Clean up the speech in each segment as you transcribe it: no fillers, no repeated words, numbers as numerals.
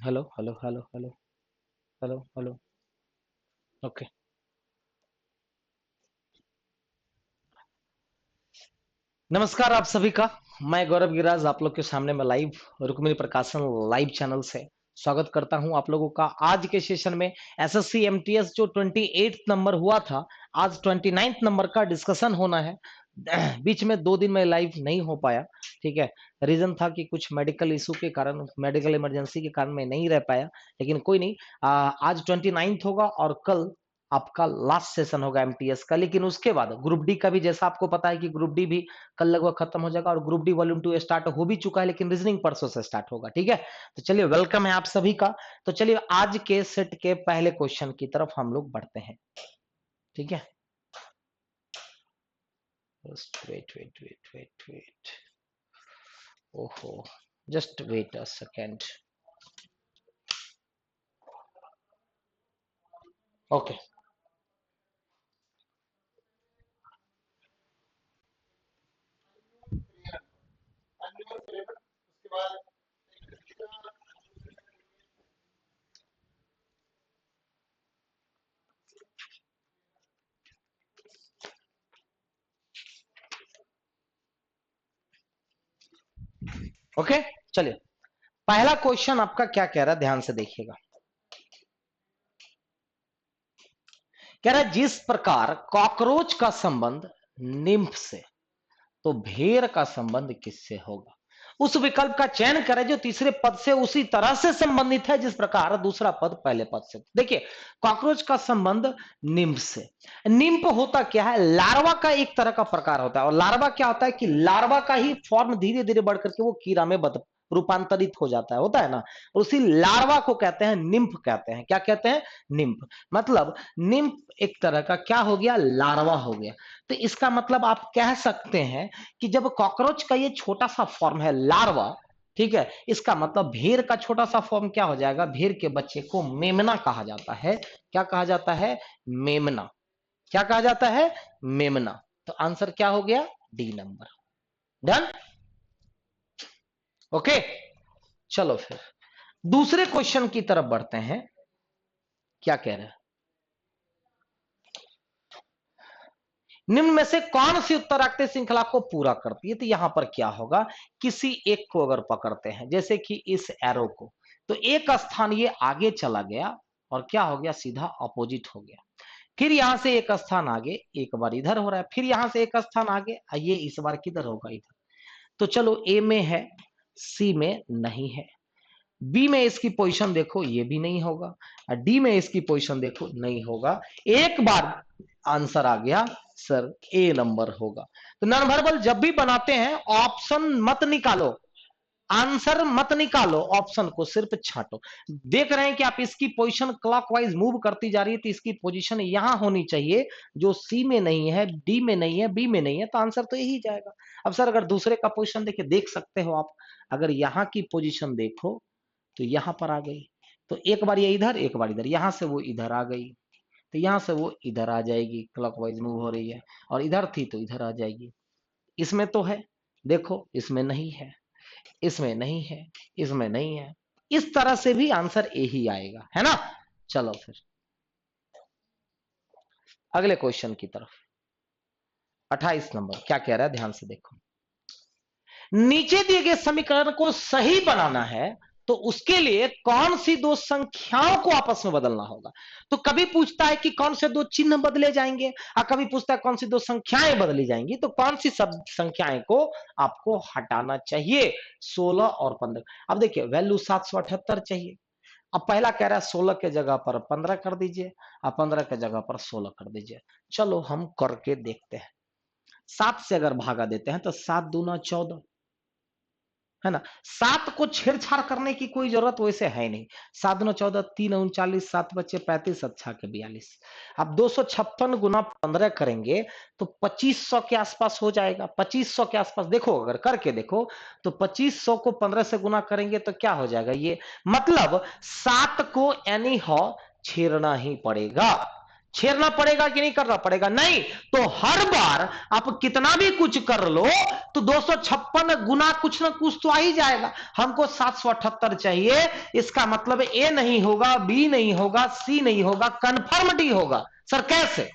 Hello hello hello hello hello hello. Okay. नमस्कार आप सभी का। मैं गौरव गिराज आप लोग के सामने में लाइव रुक्मिणी प्रकाशन लाइव चैनल से स्वागत करता हूं आप लोगों का आज के सेशन में। एसएससी एमटीएस जो 28 नंबर हुआ था, आज 29 नंबर का डिस्कशन होना है। बीच में 2 दिन में लाइव नहीं हो पाया, ठीक है। रीजन था कि कुछ मेडिकल इशू के कारण, मेडिकल इमरजेंसी के कारण मैं नहीं रह पाया, लेकिन कोई नहीं। आज 29 होगा और कल आपका लास्ट सेशन होगा एमटीएस का। लेकिन उसके बाद ग्रुप डी का भी, जैसा आपको पता है कि ग्रुप डी भी कल लगभग खत्म हो जाएगा, और ग्रुप डी वॉल्यूम 2 स्टार्ट हो भी चुका है, लेकिन रीजनिंग परसों से स्टार्ट होगा, ठीक है। तो चलिए, वेलकम है आप सभी का। तो चलिए आज के सेट के पहले क्वेश्चन की तरफ हम लोग बढ़ते हैं, ठीक है। Wait wait wait wait wait, ओहो, just wait a second. Okay. Okay, चलिए पहला क्वेश्चन आपका क्या कह रहा है, ध्यान से देखिएगा। कह रहा है जिस प्रकार कॉकरोच का संबंध निम्फ से, तो भेड़ का संबंध किससे होगा। उस विकल्प का चयन करें जो तीसरे पद से उसी तरह से संबंधित है जिस प्रकार दूसरा पद पहले पद से। देखिए, कॉकरोच का संबंध निम्फ से। निम्फ होता क्या है, लार्वा का एक तरह का प्रकार होता है। और लार्वा क्या होता है कि लार्वा का ही फॉर्म धीरे धीरे बढ़ करके वो कीड़ा में रूपांतरित हो जाता है, होता है ना। और उसी लार्वा को कहते हैं निम्फ, कहते हैं। क्या कहते हैं, निम्फ। मतलब निम्फ एक तरह का क्या हो गया, लार्वा हो गया। तो इसका मतलब आप कह सकते हैं कि जब कॉकरोच का ये छोटा सा फॉर्म है लार्वा, ठीक है, इसका मतलब भेड़ का छोटा सा फॉर्म क्या हो जाएगा, भेड़ के बच्चे को मेमना कहा जाता है। क्या कहा जाता है, मेमना। क्या कहा जाता है, मेमना। तो आंसर क्या हो गया, डी नंबर। डन। ओके, चलो फिर दूसरे क्वेश्चन की तरफ बढ़ते हैं। क्या कह रहे हैं, निम्न में से कौन सी उत्तराक्ष श्रृंखला को पूरा करती है। तो यहां पर क्या होगा, किसी एक को अगर पकड़ते हैं, जैसे कि इस एरो को, तो एक स्थान ये आगे चला गया और क्या हो गया, सीधा अपोजिट हो गया। फिर यहां से एक स्थान आगे, एक बार इधर हो रहा है, फिर यहां से एक स्थान आगे, ये इस बार किधर होगा, इधर। तो चलो, ए में है, सी में नहीं है, बी में इसकी पोजीशन देखो, ये भी नहीं होगा, डी में इसकी पोजीशन देखो, नहीं होगा। एक बार आंसर आ गया सर, ए नंबर होगा। तो नॉन वर्बल जब भी बनाते हैं ऑप्शन मत निकालो, आंसर मत निकालो, ऑप्शन को सिर्फ छांटो। देख रहे हैं कि आप इसकी पोजीशन क्लॉकवाइज मूव करती जा रही है, तो इसकी पोजीशन यहां होनी चाहिए, जो सी में नहीं है, डी में नहीं है, बी में नहीं है, तो आंसर तो यही जाएगा। अब सर अगर दूसरे का पोजीशन देखिए, देख सकते हो आप, अगर यहां की पोजीशन देखो तो यहां पर आ गई, तो एक बार ये इधर, एक बार इधर, यहां से वो इधर आ गई, तो यहां से वो इधर आ जाएगी, क्लॉकवाइज मूव हो रही है, और इधर थी तो इधर आ जाएगी। इसमें तो है, देखो इसमें नहीं है, इसमें नहीं है, इसमें नहीं है। इस तरह से भी आंसर ए ही आएगा, है ना। चलो फिर अगले क्वेश्चन की तरफ। 28 नंबर क्या कह रहा है, ध्यान से देखो। नीचे दिए गए समीकरण को सही बनाना है, तो उसके लिए कौन सी दो संख्याओं को आपस में बदलना होगा। तो कभी पूछता है कि कौन से दो चिन्ह बदले जाएंगे, और कभी पूछता है कौन सी दो संख्याएं बदली जाएंगी। तो कौन सी सब संख्याएं को आपको हटाना चाहिए, 16 और 15। अब देखिए, वैल्यू 778 चाहिए। अब पहला कह रहा है 16 के जगह पर 15 कर दीजिए, और 15 के जगह पर 16 कर दीजिए। चलो हम करके देखते हैं। 7 से अगर भागा देते हैं तो 7 दूना 14, है ना। 7 को छेड़छाड़ करने की कोई जरूरत वैसे है नहीं। 7 दूना 14, 3 39, 7 बच्चे 35, अच्छा के 42। अब 256 गुना 15 करेंगे तो 2500 के आसपास हो जाएगा। 2500 के आसपास देखो, अगर करके देखो तो 2500 को 15 से गुना करेंगे तो क्या हो जाएगा, ये मतलब 7 को एनी हाउ छेड़ना ही पड़ेगा। छेड़ना पड़ेगा कि नहीं करना पड़ेगा? नहीं। तो हर बार आप कितना भी कुछ कर लो तो 256 गुना कुछ ना कुछ तो आ ही जाएगा। हमको 778 चाहिए, इसका मतलब ए नहीं होगा, बी नहीं होगा, सी नहीं होगा, कन्फर्म डी होगा। सर कैसे?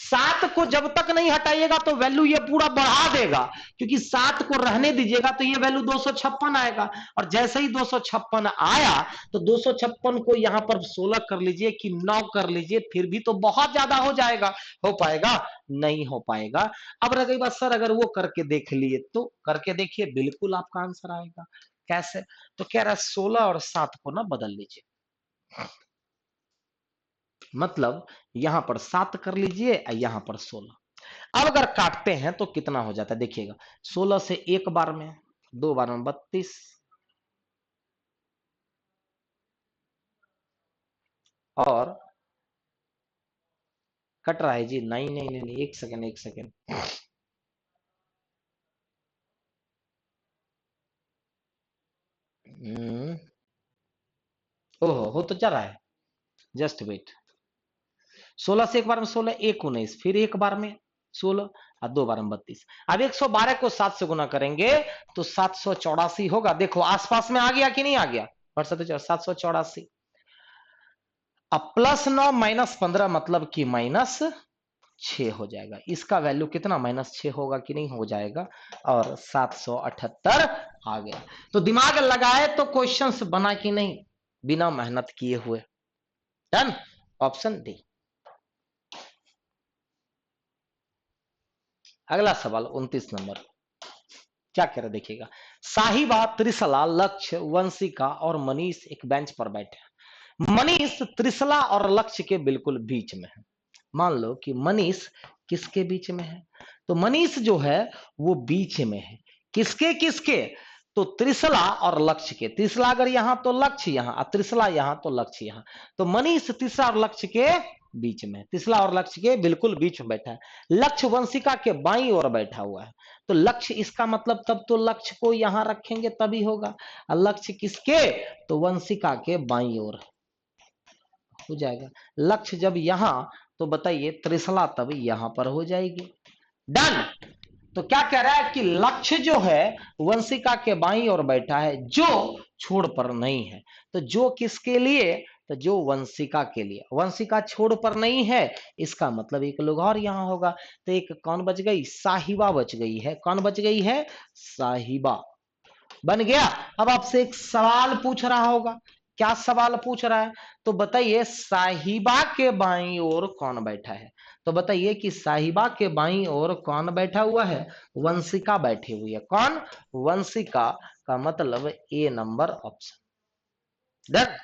7 को जब तक नहीं हटाइएगा तो वैल्यू ये पूरा बढ़ा देगा, क्योंकि 7 को रहने दीजिएगा तो ये वैल्यू 256 आएगा, और जैसे ही 256 आया तो 256 को यहां पर 16 कर लीजिए कि 9 कर लीजिए, फिर भी तो बहुत ज्यादा हो जाएगा। हो पाएगा? नहीं हो पाएगा। अब रह गई बात, सर अगर वो करके देख लिए तो करके देखिए, बिल्कुल आपका आंसर आएगा। कैसे? तो कह रहा है 16 और 7 को ना बदल लीजिए, मतलब यहां पर 7 कर लीजिए और यहां पर 16। अब अगर काटते हैं तो कितना हो जाता है देखिएगा, 16 से एक बार में, 2 बार में 32, और कट रहा है जी। नहीं नहीं नहीं, नहीं, एक सेकेंड एक सेकेंड। ओहो, हो तो जा रहा है, जस्ट वेट। 16 से एक बार में 16, 1 19, फिर एक बार में 16 और 2 बार में 32। अब 112 को 7 से गुना करेंगे तो 784 होगा। देखो आसपास में आ गया कि नहीं आ गया? 784। अब +9 -15 मतलब कि -6 हो जाएगा। इसका वैल्यू कितना? -6 होगा कि नहीं हो जाएगा, और 778 आ गया। तो दिमाग लगाए तो क्वेश्चंस बना कि नहीं, बिना मेहनत किए हुए। डन। Option D. अगला सवाल 29 नंबर, क्या कह रहे देखिएगा। साहिबा, त्रिशला, लक्ष्य, वंशिका और मनीष एक बेंच पर बैठे। मनीष त्रिशला और लक्ष्य के बिल्कुल बीच में है। मान लो कि मनीष किसके बीच में है? तो मनीष जो है वो बीच में है। किसके किसके? तो त्रिशला और लक्ष्य के। त्रिशला अगर यहां तो लक्ष्य यहां, और त्रिशला यहां तो लक्ष्य यहां। तो मनीष त्रिशला और लक्ष्य के बीच में, त्रिशला और लक्ष्य के बिल्कुल बीच में बैठा है। लक्ष्य वंशिका के बाईं ओर बैठा हुआ है। तो लक्ष्य, इसका मतलब तब तो लक्ष्य को यहां रखेंगे तभी होगा। और लक्ष्य किसके? तो वंशिका के बाईं ओर हो जाएगा। लक्ष्य जब यहां, तो बताइए त्रिशला तब यहां पर हो जाएगी। डन। तो क्या कह रहा है कि लक्ष्य जो है वंशिका के बाईं ओर बैठा है, जो छोड़ पर नहीं है। तो जो किसके लिए? तो जो वंशिका के लिए। वंशिका छोड़ पर नहीं है, इसका मतलब एक लोग और यहां होगा। तो एक कौन बच गई? साहिबा बच गई है। कौन बच गई है? साहिबा बन गया। अब आपसे एक सवाल पूछ रहा होगा। क्या सवाल पूछ रहा है? तो बताइए साहिबा के बाईं ओर कौन बैठा है? तो बताइए कि साहिबा के बाईं ओर कौन बैठा हुआ है? वंशिका बैठी हुई है। कौन? वंशिका। का मतलब ए नंबर ऑप्शन। डन।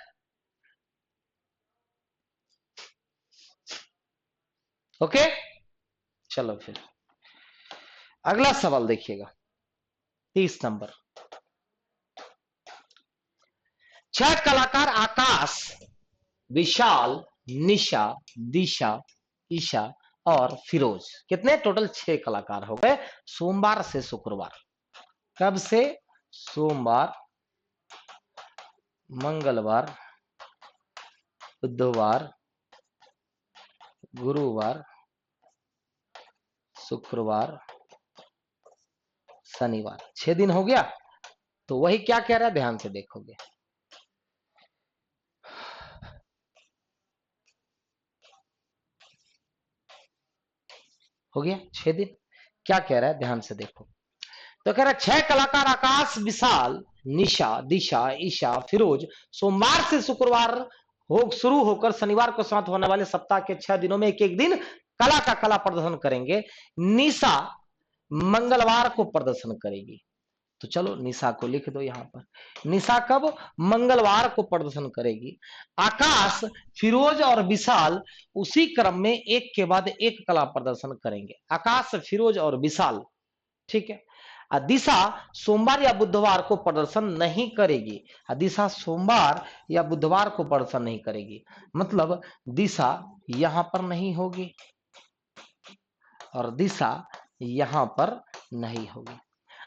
ओके, चलो फिर अगला सवाल देखिएगा, 30 नंबर। 6 कलाकार आकाश, विशाल, निशा, दिशा, ईशा और फिरोज, कितने टोटल 6 कलाकार हो गए सोमवार से शुक्रवार। कब से? सोमवार, मंगलवार, बुधवार, गुरुवार, शुक्रवार, शनिवार, 6 दिन हो गया। तो वही क्या कह रहा है, ध्यान से देखोगे। हो गया 6 दिन। क्या कह रहा है, ध्यान से देखो। तो कह रहा है 6 कलाकार आकाश, विशाल, निशा, दिशा, ईशा, फिरोज सोमवार से शुक्रवार हो शुरू होकर शनिवार को समाप्त होने वाले सप्ताह के 6 दिनों में एक एक दिन कला का कला प्रदर्शन करेंगे। निशा मंगलवार को प्रदर्शन करेगी। तो चलो निशा को लिख दो यहां पर। निशा कब? मंगलवार को प्रदर्शन करेगी। आकाश, फिरोज और विशाल उसी क्रम में एक के बाद एक कला प्रदर्शन करेंगे। आकाश, फिरोज और विशाल, ठीक है। दिशा सोमवार या बुधवार को प्रदर्शन नहीं करेगी। दिशा सोमवार या बुधवार को प्रदर्शन नहीं करेगी, मतलब दिशा यहां पर नहीं होगी और दिशा यहां पर नहीं होगी।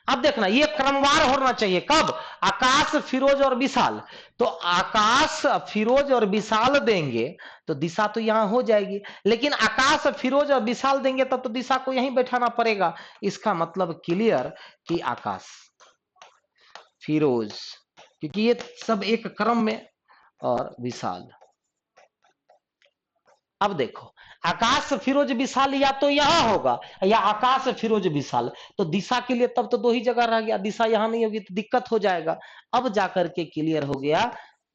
अब देखना ये क्रमवार होना चाहिए। कब? आकाश, फिरोज और विशाल। तो आकाश, फिरोज और विशाल देंगे तो दिशा तो यहां हो जाएगी, लेकिन आकाश, फिरोज और विशाल देंगे तब तो दिशा को यहीं बैठाना पड़ेगा। इसका मतलब क्लियर कि आकाश, फिरोज, क्योंकि ये सब एक क्रम में, और विशाल। अब देखो आकाश, फिरोज, विशाल या तो यहां होगा या आकाश, फिरोज, विशाल। तो दिशा के लिए तब तो दो ही जगह रह गया, दिशा यहां नहीं होगी तो दिक्कत हो जाएगा। अब जाकर के क्लियर हो गया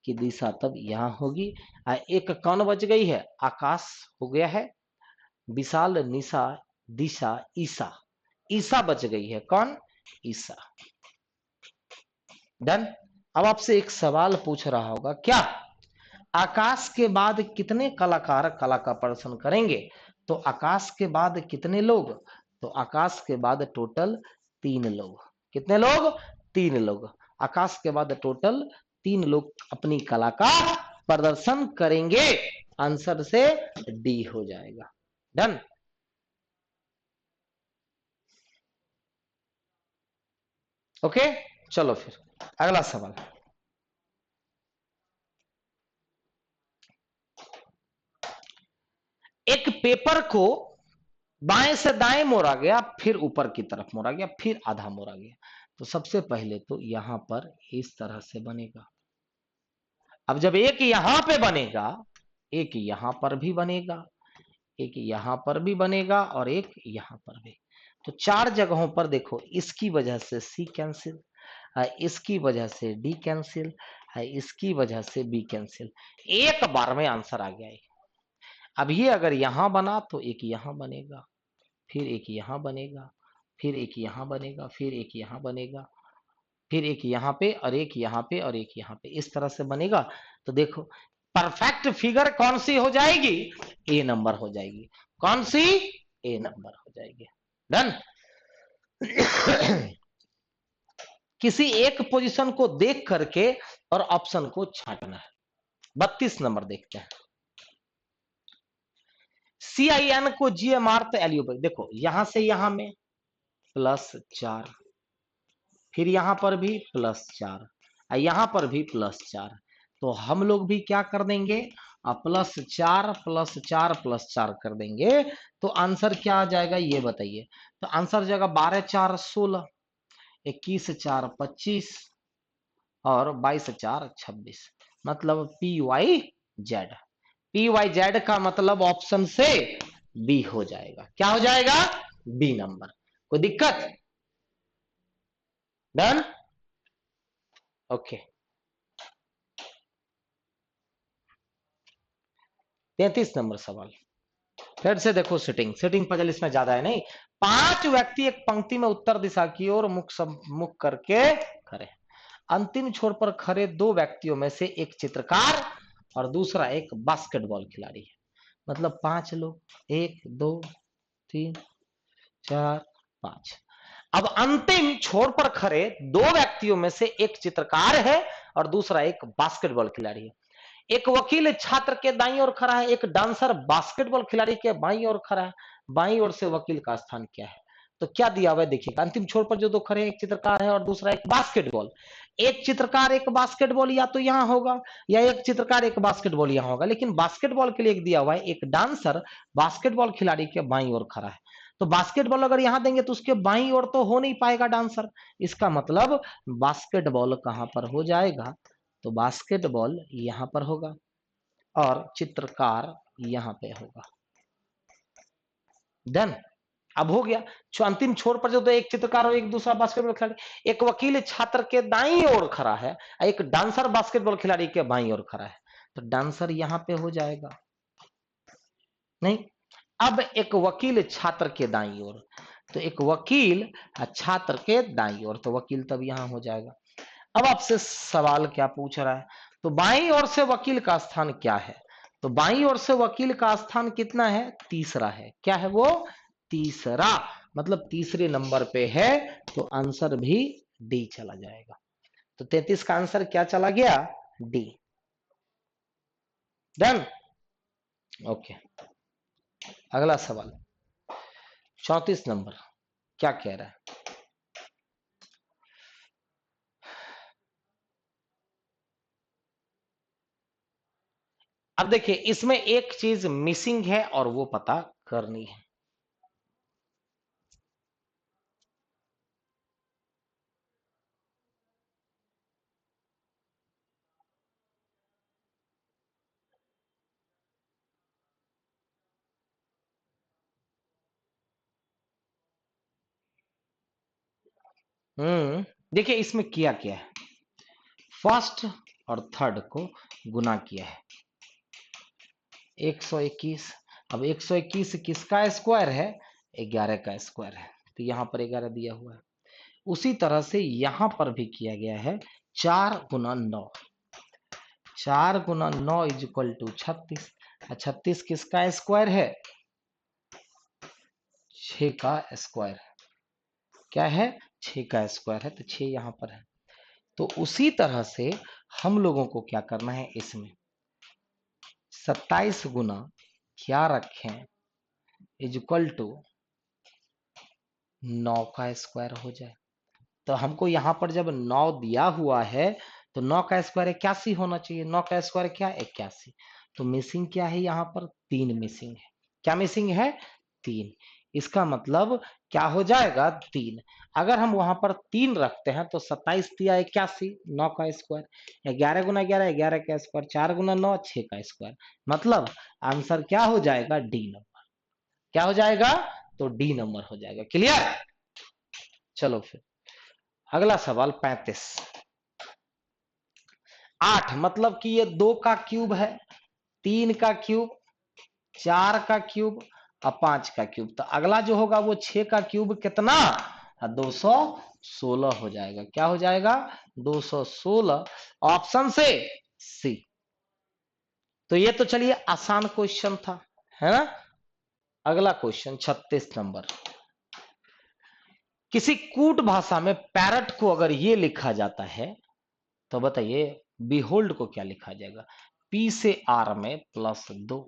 कि दिशा तब यहां होगी। एक कौन बच गई है? आकाश हो गया है, विशाल, निशा, दिशा, ईसा। ईसा बच गई है। कौन? ईसा। डन। अब आपसे एक सवाल पूछ रहा होगा, क्या आकाश के बाद कितने कलाकार कला का प्रदर्शन करेंगे? तो आकाश के बाद कितने लोग? तो आकाश के बाद टोटल 3 लोग। कितने लोग? 3 लोग। आकाश के बाद टोटल 3 लोग अपनी कला का प्रदर्शन करेंगे। आंसर से डी हो जाएगा। डन। ओके, चलो फिर अगला सवाल। एक पेपर को बाएं से दाएं मोड़ा गया, फिर ऊपर की तरफ मोड़ा गया, फिर आधा मोड़ा गया। तो सबसे पहले तो यहां पर इस तरह से बनेगा। अब जब एक यहां पे बनेगा, एक यहां पर भी बनेगा, एक यहां पर भी बनेगा और एक यहां पर भी। तो 4 जगहों पर देखो, इसकी वजह से सी कैंसिल, इसकी वजह से डी कैंसिल, इसकी वजह से बी कैंसिल। एक बार में आंसर आ गया है। अब ये अगर यहां बना तो एक यहां बनेगा, फिर एक यहां बनेगा, फिर एक यहां बनेगा, फिर एक यहां बनेगा, फिर एक यहां पे और एक यहां पे और एक यहां पे, इस तरह से बनेगा। तो देखो परफेक्ट फिगर कौन सी हो जाएगी? ए नंबर हो जाएगी। कौन सी? ए नंबर हो जाएगी। डन। किसी एक पोजीशन को देख करके और ऑप्शन को छांटना है। 32 नंबर देखते हैं। CIN को GMR तो एलयू पर देखो, यहां से यहां में +4, फिर यहां पर भी +4, यहां पर भी +4। तो हम लोग भी क्या कर देंगे? +4 +4 +4 कर देंगे। तो आंसर क्या आ जाएगा ये बताइए? तो आंसर जाएगा 12 4 16, 21 4 25 और 22 4 26। मतलब PYZ। PYZ का मतलब ऑप्शन से बी हो जाएगा। क्या हो जाएगा? B number. कोई दिक्कत? डन। ओके। 33 नंबर सवाल। फिर से देखो सेटिंग, सेटिंग पजल इसमें ज्यादा है नहीं। 5 व्यक्ति एक पंक्ति में उत्तर दिशा की ओर मुख करके खड़े। अंतिम छोर पर खड़े 2 व्यक्तियों में से एक चित्रकार और दूसरा एक बास्केटबॉल खिलाड़ी है। मतलब 5 लोग, 1 2 3 4 5। अब अंतिम छोर पर खड़े 2 व्यक्तियों में से एक चित्रकार है और दूसरा एक बास्केटबॉल खिलाड़ी है। एक वकील छात्र के दाईं ओर खड़ा है, एक डांसर बास्केटबॉल खिलाड़ी के बाईं ओर खड़ा है। बाईं ओर से वकील का स्थान क्या है? तो क्या दिया हुआ है देखिएगा। अंतिम छोर पर जो 2 खड़े हैं, एक चित्रकार है और दूसरा एक बास्केटबॉल। एक चित्रकार एक बास्केटबॉल या तो यहां होगा या एक चित्रकार एक बास्केटबॉल यहां होगा, लेकिन बास्केटबॉल के लिए एक दिया हुआ है, एक डांसर बास्केटबॉल खिलाड़ी के बाईं ओर खड़ा है। तो बास्केटबॉल अगर यहां देंगे तो उसके बाईं ओर तो हो नहीं पाएगा डांसर। इसका मतलब बास्केटबॉल कहां पर हो जाएगा? तो बास्केटबॉल यहां पर होगा और चित्रकार यहां पे होगा। डन। अब हो गया। अंतिम छोर पर जो तो एक चित्रकार और एक दूसरा बास्केटबॉल खिलाड़ी। एक वकील छात्र के दाईं ओर खड़ा है, एक डांसर बास्केटबॉल खिलाड़ी के बाईं ओर खड़ा है। तो डांसर यहां पे हो जाएगा नहीं। अब एक वकील छात्र के दाईं ओर, तो एक वकील छात्र के दाईं ओर, तो वकील तब यहां हो जाएगा। अब आपसे सवाल क्या पूछ रहा है? तो बाईं ओर से वकील का स्थान क्या है? तो बाईं ओर से वकील का स्थान कितना है? तीसरा है। क्या है वो? तीसरा। मतलब तीसरे नंबर पे है। तो आंसर भी डी चला जाएगा। तो 33 का आंसर क्या चला गया? डी। डन। ओके, अगला सवाल 34 नंबर क्या कह रहा है? अब देखिए इसमें एक चीज मिसिंग है और वो पता करनी है। देखिए इसमें किया क्या है, फर्स्ट और थर्ड को गुना किया है 121। अब 121 किसका स्क्वायर है, 11 का स्क्वायर है, तो यहां पर 11 दिया हुआ है। उसी तरह से यहां पर भी किया गया है 4 गुना 9, 4 गुना 9 इज इक्वल टू 36। 36 किसका स्क्वायर है, 6 का स्क्वायर। क्या है, 6 का स्क्वायर है, तो 6 यहां पर है। तो उसी तरह से हम लोगों को क्या करना है, इसमें 27 गुना क्या रखें इज इक्वल टू 9 का स्क्वायर हो जाए। तो हमको यहां पर जब 9 दिया हुआ है तो 9 का स्क्वायर 81 होना चाहिए। 9 का स्क्वायर क्या, 81। तो मिसिंग क्या है, यहाँ पर 3 मिसिंग है। क्या मिसिंग है, 3। इसका मतलब क्या हो जाएगा, 3। अगर हम वहां पर 3 रखते हैं तो 27 दिया 81, 9 का स्क्वायर, 11 गुना 11, 11 का स्क्वायर, 4 गुना 9, 6 का स्क्वायर। मतलब आंसर क्या हो जाएगा, डी नंबर। क्या हो जाएगा, तो डी नंबर हो जाएगा। क्लियर। चलो फिर अगला सवाल 35। 8 मतलब कि ये 2 का क्यूब है, 3 का क्यूब, 4 का क्यूब और 5 का क्यूब। तो अगला जो होगा वो 6 का क्यूब कितना, 216 हो जाएगा। क्या हो जाएगा, 216, ऑप्शन से सी। तो ये तो चलिए आसान क्वेश्चन था, है ना। अगला क्वेश्चन 36 नंबर। किसी कूट भाषा में पैरट को अगर ये लिखा जाता है तो बताइए बिहोल्ड को क्या लिखा जाएगा। पी से आर में +2,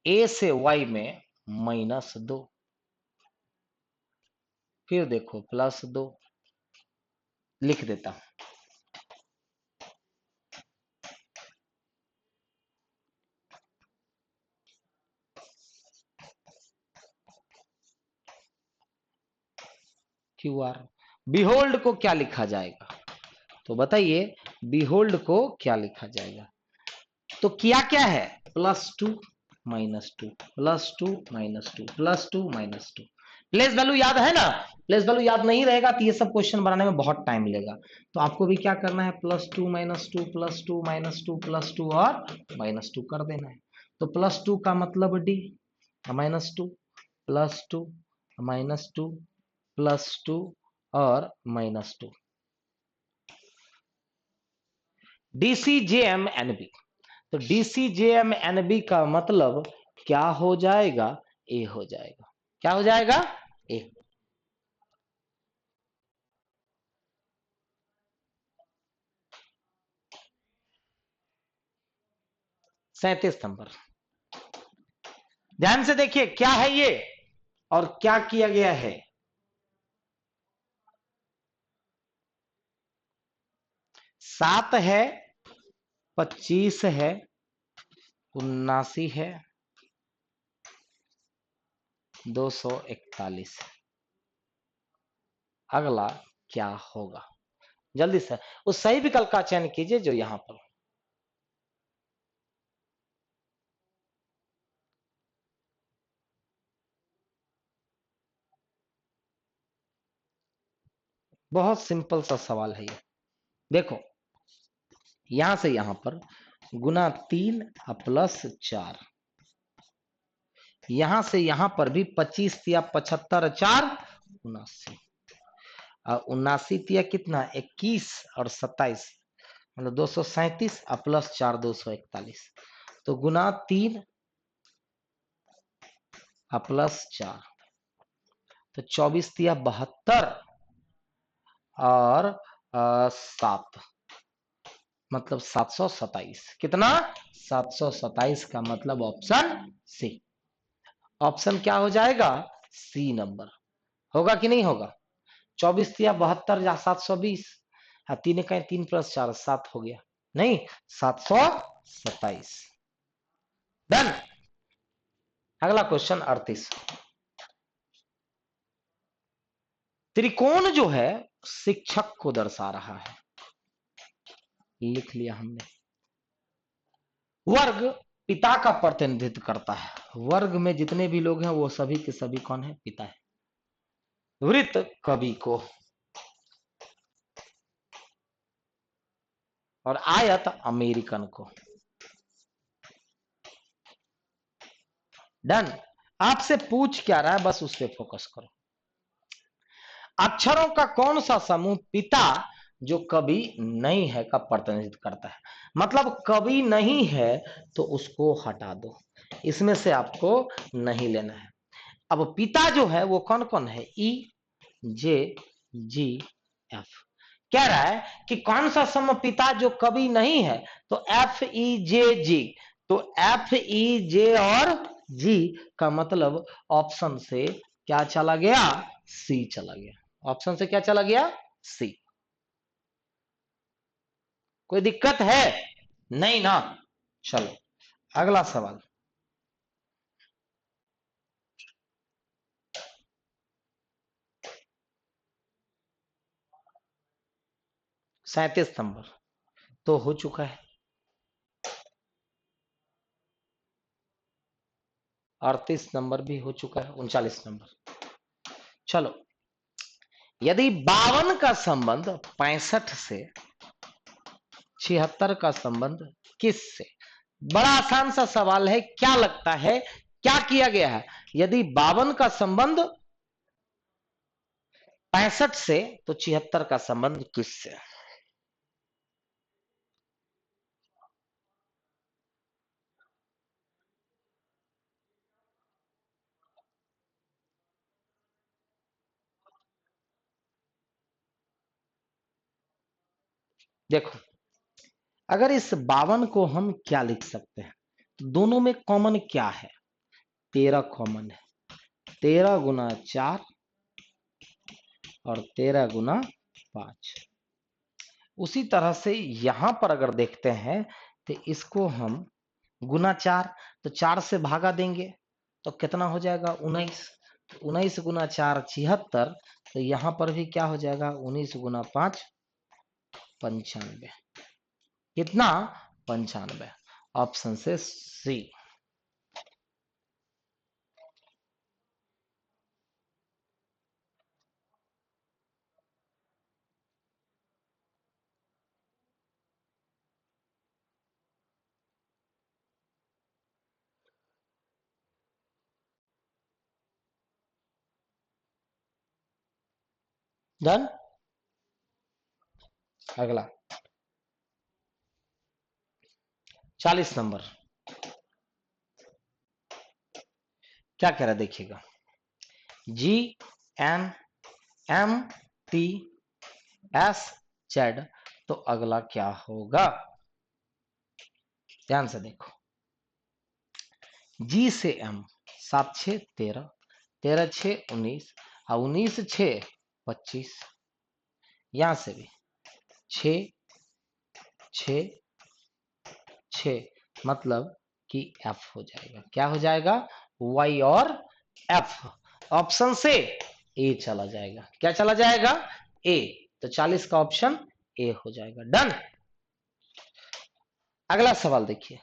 ए से वाई में -2, फिर देखो +2 लिख देता हूं। क्यू आर, बिहोल्ड को क्या लिखा जाएगा, तो बताइए बिहोल्ड को क्या लिखा जाएगा। तो किया क्या है, +2 -2 +2 -2 +2 -2। प्लेस वैल्यू याद है ना, प्लेस वैल्यू याद नहीं रहेगा तो ये सब क्वेश्चन बनाने में बहुत टाइम लेगा। तो आपको भी क्या करना है, +2 -2 +2 -2 +2 और -2 कर देना है। तो +2 का मतलब डी, -2 +2 -2 +2 और -2, DCJMNB। तो DCJMNB का मतलब क्या हो जाएगा, ए हो जाएगा। क्या हो जाएगा, ए। 37 नंबर, ध्यान से देखिए क्या है ये और क्या किया गया है। 7 है, 25 है, 79 है, 241। अगला क्या होगा, जल्दी से उस सही विकल्प का चयन कीजिए जो यहां पर। बहुत सिंपल सा सवाल है ये। देखो यहां से यहां पर गुना 3 +4, यहां से यहां पर भी 25 या 75, 4 79, और 79 या कितना 21 और 27, मतलब 237 और +4 241। तो गुना 3 और +4, तो 24 या 72 और 7, मतलब 727। कितना, 727 का मतलब ऑप्शन सी। ऑप्शन क्या हो जाएगा, सी नंबर। होगा कि नहीं होगा, 24 या 72 या 720, 3 का 3 + 4 7 हो गया, नहीं 700 27। डन। अगला क्वेश्चन 38। त्रिकोण जो है शिक्षक को दर्शा रहा है, लिख लिया हमने। वर्ग पिता का प्रतिनिधित्व करता है, वर्ग में जितने भी लोग हैं वो सभी के सभी कौन है? पिता है। वृत्त कवि को, और आयत अमेरिकन को। डन। आपसे पूछ क्या रहा है, बस उस पर फोकस करो। अक्षरों का कौन सा समूह पिता जो कवि नहीं है का प्रतिनिधित्व करता है? मतलब कवि नहीं है तो उसको हटा दो, इसमें से आपको नहीं लेना है। अब पिता जो है वो कौन कौन है? ई जे जी एफ। कह रहा है कि कौन सा समूह पिता जो कवि नहीं है, तो एफ ई जे जी। तो एफ ई जे और जी का मतलब ऑप्शन से क्या चला गया? सी चला गया। ऑप्शन से क्या चला गया? सी। कोई दिक्कत है? नहीं ना। चलो अगला सवाल। सैंतीस नंबर तो हो चुका है। 38 नंबर भी हो चुका है। 39 नंबर। चलो, यदि 52 का संबंध 65 से, 76 का संबंध किस से? बड़ा आसान सा सवाल है, क्या लगता है क्या किया गया है? यदि 52 का संबंध 65 से, तो 76 का संबंध किस से? देखो, अगर इस 52 को हम क्या लिख सकते हैं, तो दोनों में कॉमन क्या है? 13 कॉमन है। 13 गुना 4 और 13 गुना 5। उसी तरह से यहां पर अगर देखते हैं तो इसको हम गुना 4, तो 4 से भागा देंगे तो कितना हो जाएगा? 19। 19 गुना 4 76। तो यहां पर भी क्या हो जाएगा? 19 गुना 5 95। कितना? 95। ऑप्शन से सी। डन। अगला 40 नंबर क्या कह रहा है देखिएगा। G N M T S Z, तो अगला क्या होगा? ध्यान से देखो। जी से एम, 7 6 13, 13 6 19 और 19 6 25। यहां से भी 6 6 6, मतलब कि एफ हो जाएगा। क्या हो जाएगा? वाई और एफ। ऑप्शन से ए चला जाएगा। क्या चला जाएगा? ए। तो 40 का ऑप्शन ए हो जाएगा। डन। अगला सवाल देखिए,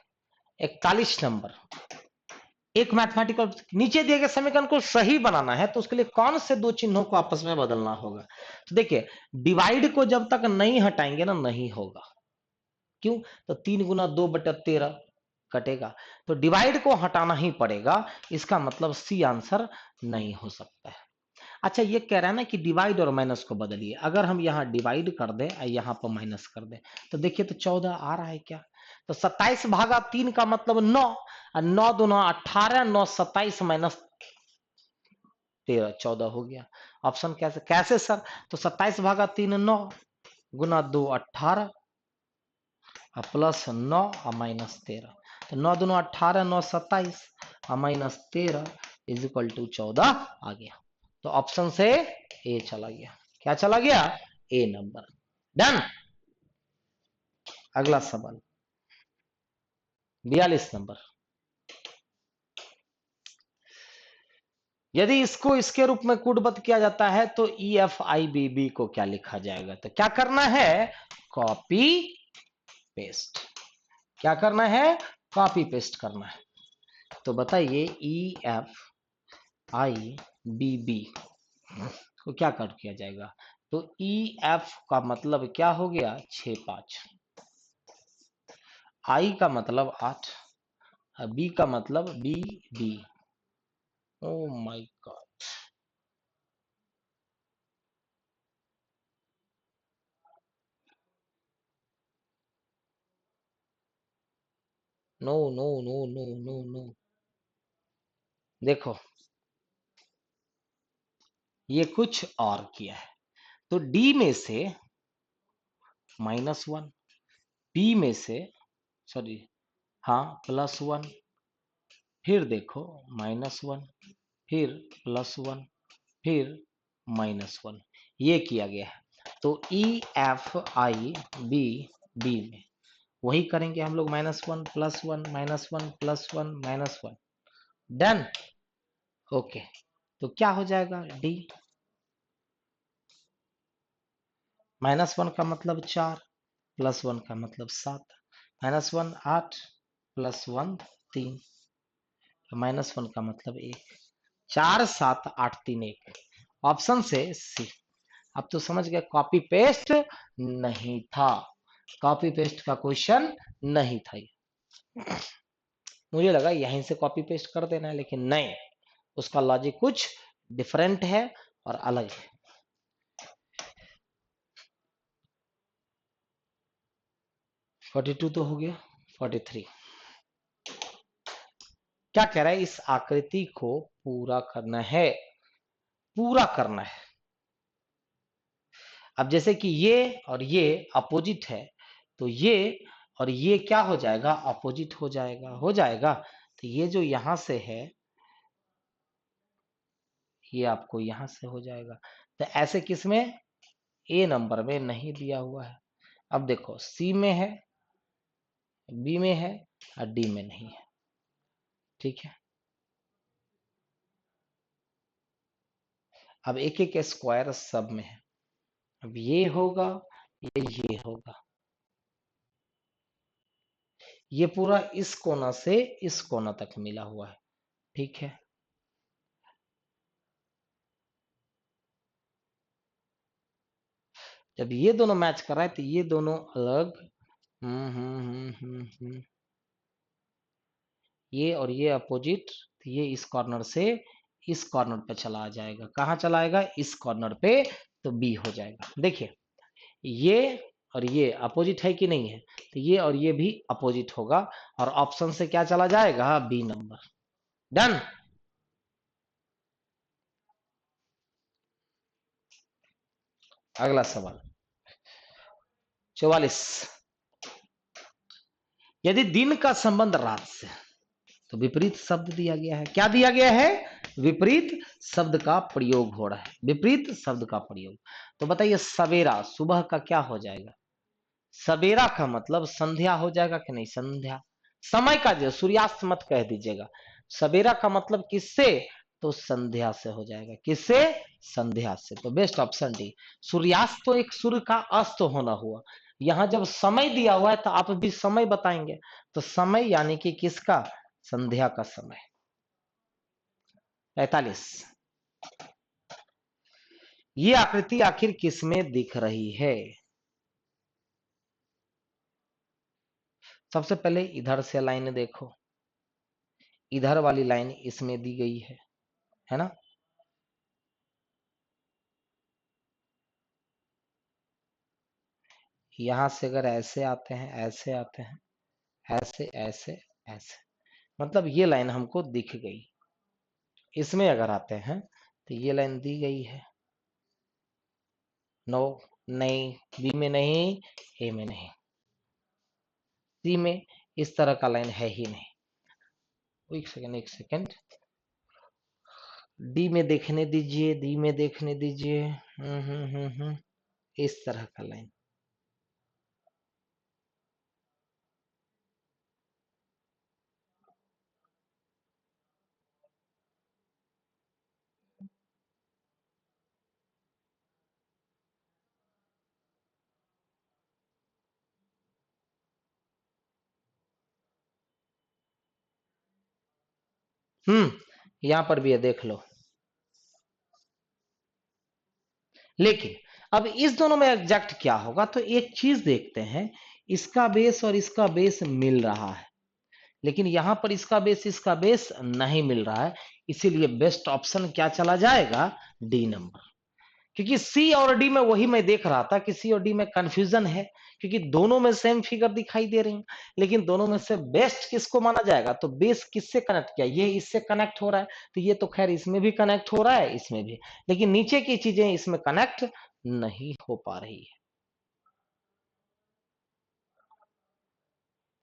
41 नंबर। एक मैथमेटिकल, नीचे दिए गए समीकरण को सही बनाना है तो उसके लिए कौन से दो चिन्हों को आपस में बदलना होगा? तो देखिए, डिवाइड को जब तक नहीं हटाएंगे ना, नहीं होगा। क्यों? तो 3 गुना 2/13 कटेगा, तो डिवाइड को हटाना ही पड़ेगा। इसका मतलब सी आंसर नहीं हो सकता है। अच्छा, ये कह रहा है ना कि डिवाइड और माइनस को बदलिए। अगर हम यहाँ डिवाइड कर दें और यहाँ पर माइनस कर दें, तो देखिए तो 14 आ रहा है क्या? तो 27/3 का मतलब 9, और 9 दूना 18, 9 27 माइनस 13 14 हो गया। ऑप्शन कैसे कैसे सर? तो 27/3 9 गुना 2 18 और प्लस 9 और माइनस 13। तो 9 दूना 18, 9 27 और माइनस 13 इज इक्वल टू 14 आ गया। तो ऑप्शन से ए चला गया। क्या चला गया? ए नंबर। डन। अगला सवाल। 42 नंबर। यदि इसको इसके रूप में कूटबद्ध किया जाता है तो EFIBB को क्या लिखा जाएगा? तो क्या करना है? Copy paste. क्या करना है? कॉपी पेस्ट करना है। तो बताइए EFIBB को क्या कट किया जाएगा? तो EF का मतलब क्या हो गया? 6 5। I का मतलब 8, B का मतलब BD। Oh my God. No no no no no no. देखो ये कुछ और किया है। तो D में से -1, B में से सॉरी हाँ +1, फिर देखो -1, फिर +1, फिर -1, ये किया गया है। तो EFIBB में वही करेंगे हम लोग, -1 +1 -1 +1 -1। डन। ओके। तो क्या हो जाएगा? D। -1 का मतलब 4, +1 का मतलब 7, -1 8, +1 3, -1 का मतलब 1। 4 7 8 3 1, ऑप्शन से सी। अब तो समझ गए कॉपी पेस्ट नहीं था, कॉपी पेस्ट का क्वेश्चन नहीं था ये। मुझे लगा यहीं से कॉपी पेस्ट कर देना है, लेकिन नहीं, उसका लॉजिक कुछ डिफरेंट है और अलग है। फोर्टी टू तो हो गया। 43 क्या कह रहा है? इस आकृति को पूरा करना है, पूरा करना है। अब जैसे कि ये और ये अपोजिट है, तो ये और ये क्या हो जाएगा? अपोजिट हो जाएगा, हो जाएगा। तो ये जो यहां से है, ये आपको यहां से हो जाएगा। तो ऐसे किसमें? ए नंबर में नहीं दिया हुआ है। अब देखो सी में है, बी में है और डी में नहीं है। ठीक है, अब एक एक स्क्वायर सब में है। अब ये होगा, ये होगा, ये पूरा इस कोना से इस कोना तक मिला हुआ है। ठीक है, जब ये दोनों मैच कर रहा है तो ये दोनों अलग। ये और ये अपोजिट, तो ये इस कॉर्नर से इस कॉर्नर पे चला जाएगा। कहाँ चला आएगा? इस कॉर्नर पे। तो बी हो जाएगा। देखिए ये और ये अपोजिट है कि नहीं है? तो ये और ये भी अपोजिट होगा, और ऑप्शन से क्या चला जाएगा? B number. डन। अगला सवाल 44। यदि दिन का संबंध रात से, तो विपरीत शब्द दिया गया है। क्या दिया गया है? विपरीत शब्द का प्रयोग हो रहा है, विपरीत शब्द का प्रयोग। तो बताइए सवेरा सुबह का क्या हो जाएगा? सवेरा का मतलब संध्या हो जाएगा कि नहीं? संध्या। समय का जो सूर्यास्त मत कह दीजिएगा। सवेरा का मतलब किससे? तो संध्या से हो जाएगा। किससे? संध्या से। तो बेस्ट ऑप्शन डी। सूर्यास्त तो एक सूर्य का अस्त होना हुआ। यहां जब समय दिया हुआ है तो आप भी समय बताएंगे। तो समय यानी कि किसका? संध्या का समय। 45। ये आकृति आखिर किसमें दिख रही है? सबसे पहले इधर से लाइन देखो, इधर वाली लाइन इसमें दी गई है ना? यहां से अगर ऐसे आते हैं, ऐसे आते हैं, ऐसे ऐसे ऐसे, मतलब ये लाइन हमको दिख गई। इसमें अगर आते हैं तो ये लाइन दी गई है। नो, नहीं, बी में नहीं, ए में नहीं, सी में इस तरह का लाइन है ही नहीं। एक सेकेंड, एक सेकेंड, डी में देखने दीजिए, डी में देखने दीजिए। इस तरह का लाइन। यहां पर भी है, देख लो। लेकिन अब इस दोनों में एग्जैक्ट क्या होगा, तो एक चीज देखते हैं, इसका बेस और इसका बेस मिल रहा है, लेकिन यहां पर इसका बेस नहीं मिल रहा है, इसीलिए बेस्ट ऑप्शन क्या चला जाएगा, डी नंबर। क्योंकि सी और डी में वही मैं देख रहा था कि सी और डी में कंफ्यूजन है, क्योंकि दोनों में सेम फिगर दिखाई दे रही है, लेकिन दोनों में से बेस्ट किसको माना जाएगा, तो बेस किससे कनेक्ट किया, ये इससे कनेक्ट हो रहा है, तो ये तो खैर इसमें भी कनेक्ट हो रहा है, इसमें भी, लेकिन नीचे की चीजें इसमें कनेक्ट नहीं हो पा रही है।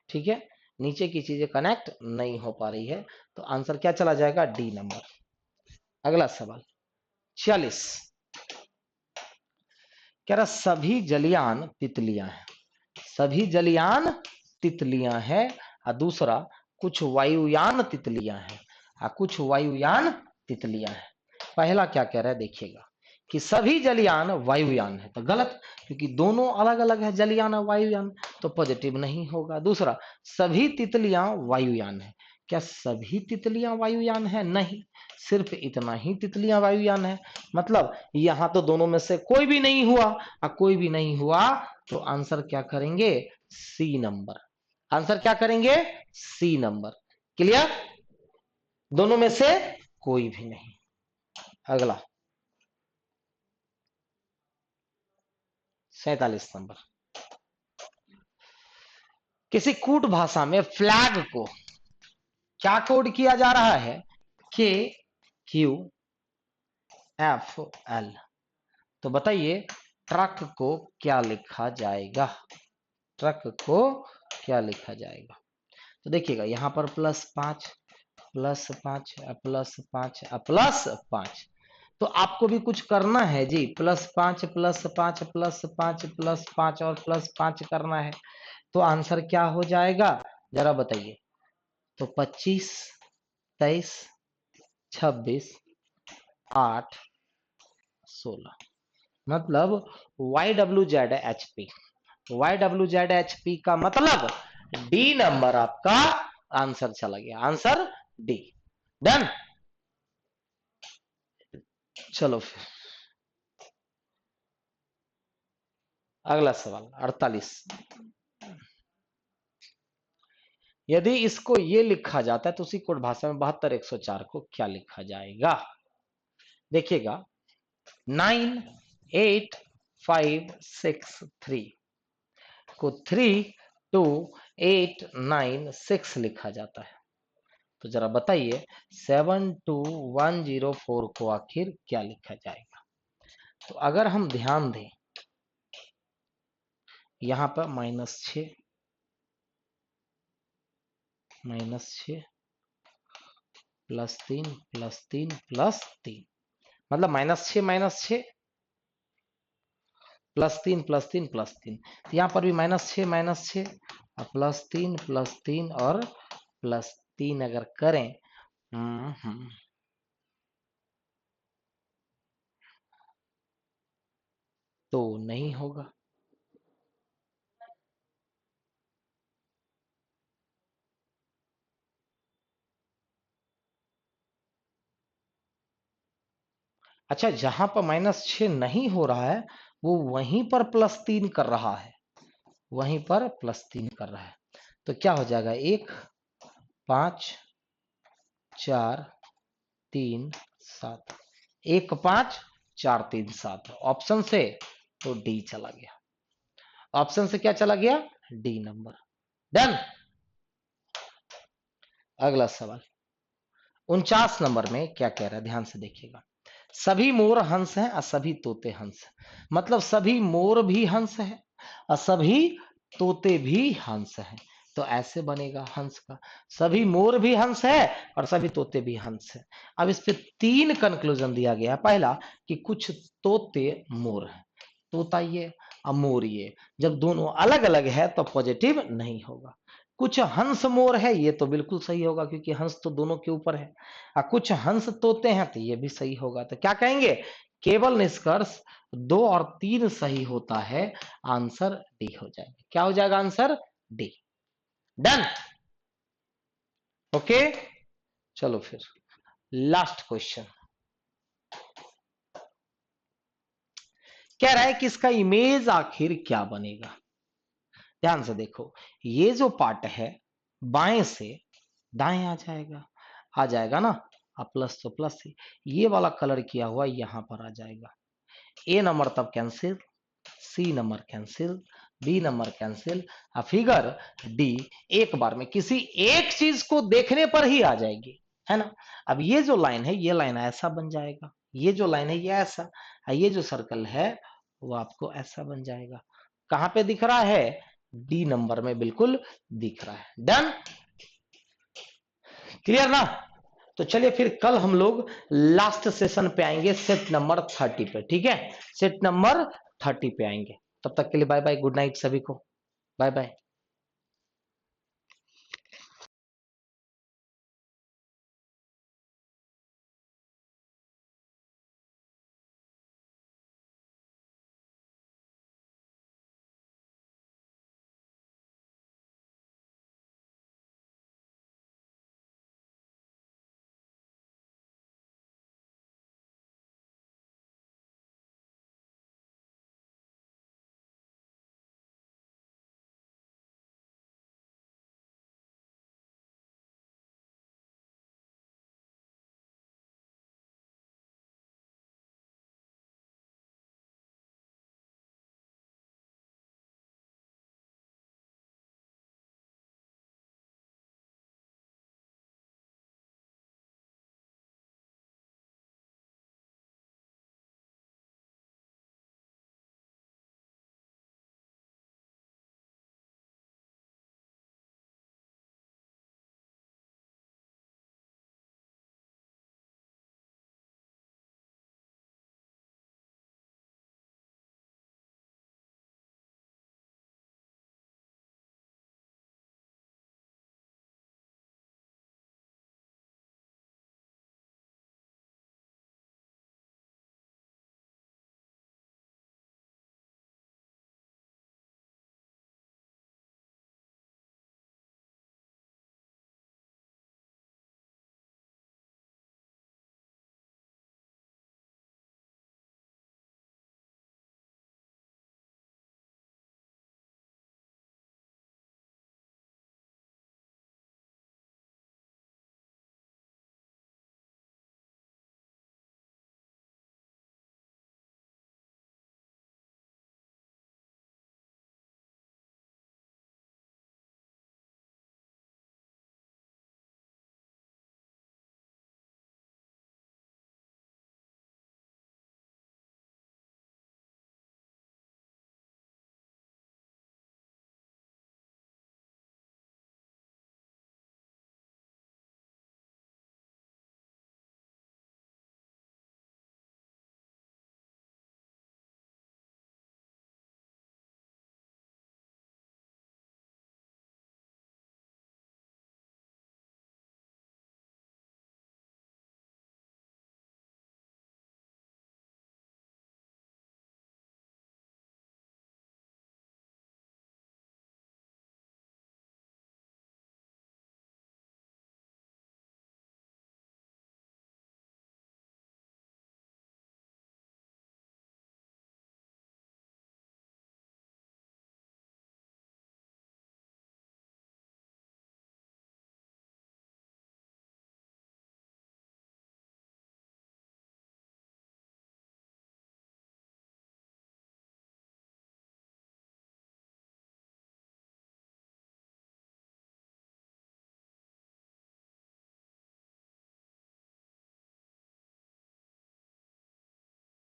ठीक है, नीचे की चीजें कनेक्ट नहीं हो पा रही है, तो आंसर क्या चला जाएगा, डी नंबर। अगला सवाल 46 कह रहा सभी जलियान तितलियां हैं, सभी जलियान तितलियां हैं, और दूसरा कुछ वायुयान तितलियां हैं, और कुछ वायुयान तितलियां हैं। पहला क्या कह रहा है देखिएगा, कि सभी जलयान वायुयान है, तो गलत, क्योंकि दोनों अलग अलग है, जलयान और वायुयान, तो पॉजिटिव नहीं होगा। दूसरा, सभी तितलियां वायुयान है, क्या सभी तितलियां वायुयान है, नहीं, सिर्फ इतना ही तितलियां वायुयान है, मतलब यहां तो दोनों में से कोई भी नहीं हुआ, और कोई भी नहीं हुआ, तो आंसर क्या करेंगे, सी नंबर। आंसर क्या करेंगे, सी नंबर। क्लियर, दोनों में से कोई भी नहीं। अगला 47 नंबर, किसी कूट भाषा में फ्लैग को क्या कोड किया जा रहा है, के क्यू एफ एल, तो बताइए ट्रक को क्या लिखा जाएगा, ट्रक को क्या लिखा जाएगा, तो देखिएगा यहां पर +5 +5 +5 +5, तो आपको भी कुछ करना है जी, +5 +5 +5 +5 और +5 करना है, तो आंसर क्या हो जाएगा, जरा बताइए, तो 25 23 26 8 16, मतलब YWZ HP का मतलब डी नंबर आपका आंसर चला गया, आंसर डी। डन, चलो फिर अगला सवाल 48, यदि इसको ये लिखा जाता है तो उसी कोड भाषा में 72 104 को क्या लिखा जाएगा, देखिएगा 9 8 5 6 3 को 3 2 8 9 6 लिखा जाता है, तो जरा बताइए 72104 को आखिर क्या लिखा जाएगा, तो अगर हम ध्यान दें यहां पर -6 -6 +3 +3 +3, मतलब -6 -6 +3 +3 +3, तो यहां पर भी -6 -6 +3 +3 और +3 अगर करें, तो नहीं होगा। अच्छा, जहां पर -6 नहीं हो रहा है वो वहीं पर +3 कर रहा है, वहीं पर +3 कर रहा है, तो क्या हो जाएगा, 1 5 4 3 7, 1 5 4 3 7 ऑप्शन से, तो डी चला गया, ऑप्शन से क्या चला गया, डी नंबर। डन। अगला सवाल 49 नंबर में क्या कह रहा है, ध्यान से देखिएगा, सभी मोर हंस हैं और सभी तोते हंस हैं, मतलब सभी मोर भी हंस है और सभी तोते भी हंस हैं, तो ऐसे बनेगा हंस का, सभी मोर भी हंस है और सभी तोते भी हंस है। अब इस पे 3 कंक्लूजन दिया गया, पहला कि कुछ तोते मोर है, तोता ये और मोर ये, जब दोनों अलग अलग है तो पॉजिटिव नहीं होगा। कुछ हंस मोर है, ये तो बिल्कुल सही होगा क्योंकि हंस तो दोनों के ऊपर है, और कुछ हंस तोते हैं, तो ये भी सही होगा, तो क्या कहेंगे, केवल निष्कर्ष 2 और 3 सही होता है, आंसर डी हो जाएगा, क्या हो जाएगा, आंसर डी। डन, ओके, चलो फिर लास्ट क्वेश्चन कह रहा है कि इसका इमेज आखिर क्या बनेगा। ध्यान से देखो, ये जो पार्ट है बाएं से दाएं आ जाएगा ना। अब प्लस तो प्लस ही, ये वाला कलर किया हुआ यहां पर आ जाएगा। ए नंबर तब cancel, C number cancel, B number cancel, figure D एक बार में किसी एक चीज को देखने पर ही आ जाएगी, है ना। अब ये जो लाइन है, ये लाइन ऐसा बन जाएगा, ये जो लाइन है ये ऐसा, ये जो सर्कल है वो आपको ऐसा बन जाएगा। कहां पे दिख रहा है, डी नंबर में बिल्कुल दिख रहा है। डन, क्लियर ना। तो चलिए फिर कल हम लोग लास्ट सेशन पे आएंगे, सेट नंबर 30 पे, ठीक है। सेट नंबर 30 पे आएंगे। तब तक के लिए बाय बाय, गुड नाइट सभी को, बाय बाय।